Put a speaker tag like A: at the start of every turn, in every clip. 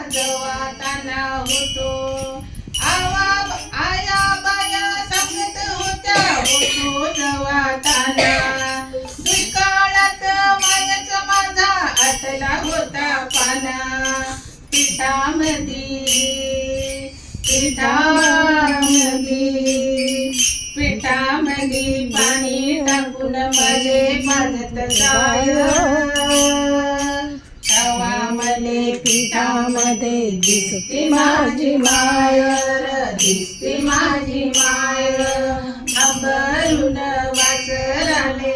A: जवाताना होतो आया बाया सांगत होत्या होतो जवाताना दुष्काळात मायाचा माझा आटला होता पाना पिठामध्ये पाणी टाकून मले भाजत जाय तवा मले पिठामध्ये दिसते माझी मायर दिसते माझी मायर अंबरून वासराले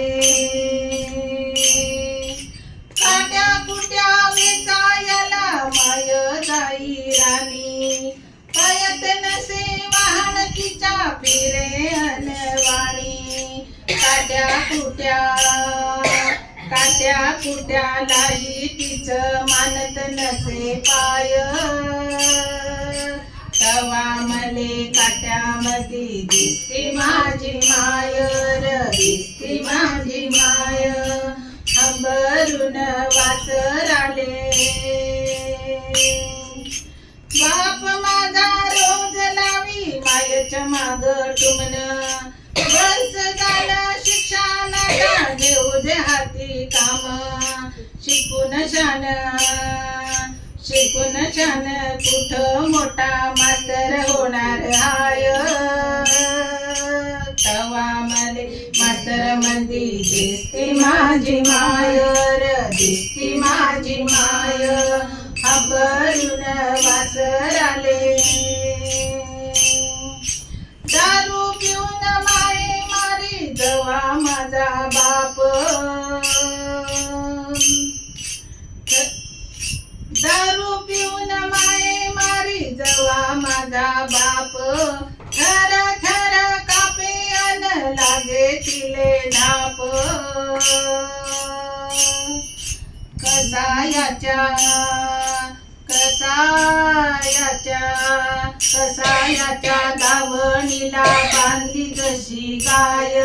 A: काट्या कुट्या वेचायला माय जाई राणी पायत नसे वाहन तिच्या फिरे अनवाणी काट्या कुट्या लाई तिच मानत नसे पाय तवा मले काट्यामध्ये दिसते माझी मायर दिसते माझी माय अंबरून वासराले बाप माझा रोज लावी मायच्या माग टुमन बस झालं शिक्षणाला घेऊ दे हाती काम शिकून शान कुठं मोठा मास्तर होणार हाय तवा मले मास्तर मंदी दिसते माझी मायर दिसते माझी माय अंबरून वासराले दारू पिऊन माये मारी जवा माझा बाप दारू पिऊन माये मारी जवा माझा बाप थर थर कापे अन लागे तिले धाप कसायाच्या दावणीला बांधली जशी गाय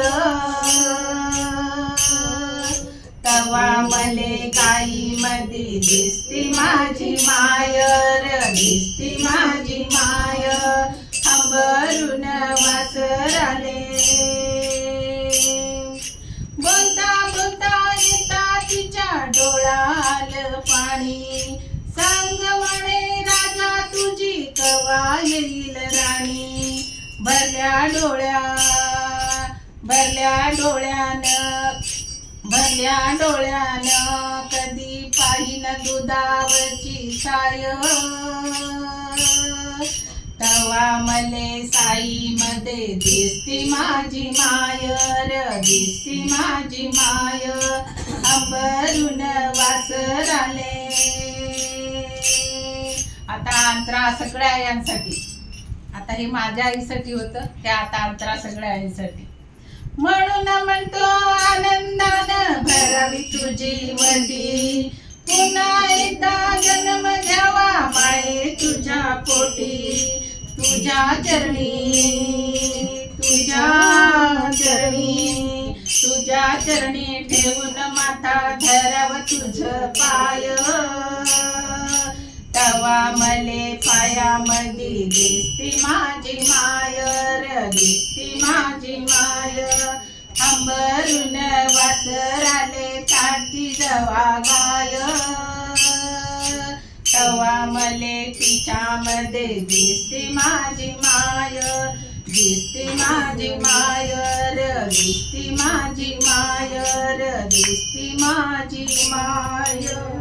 A: तवा मले गाईमध्ये दिसते माझी मायर दिसते माझी माय अंबरून वासराले बोलता येता तिच्या डोळ्याल पाणी सांग म्हणे राजा तुझी कवा येईल राणी भरल्या डोळ्यानं कधी पाहिन दुधावरची साय तवा मले साई मध्ये दिसते माझी मायर दिसते माझी माय अंबरून वासराले आता अंतरा सगळ्या यांसाठी आता हे माझ्या आईसाठी होतं ते आता अंतरा सगळ्या आईसाठी म्हणून म्हणतो आनंदानं भरावी तुझी मडी पुन्हा एकदा जन्म घ्यावा माये तुझ्या पोटी तुझ्या चरणी ठेवून माथा धराव तुझ पाय तवा मले पायामध्ये दिसते माझी मायर दिसते माझी माय अंबरून वासराले काढती जवा गाय तवा मले तिच्यामध्ये दिसते माझी माय दिसते माझी मायर दिसते माझी मायर दिसते माझी माय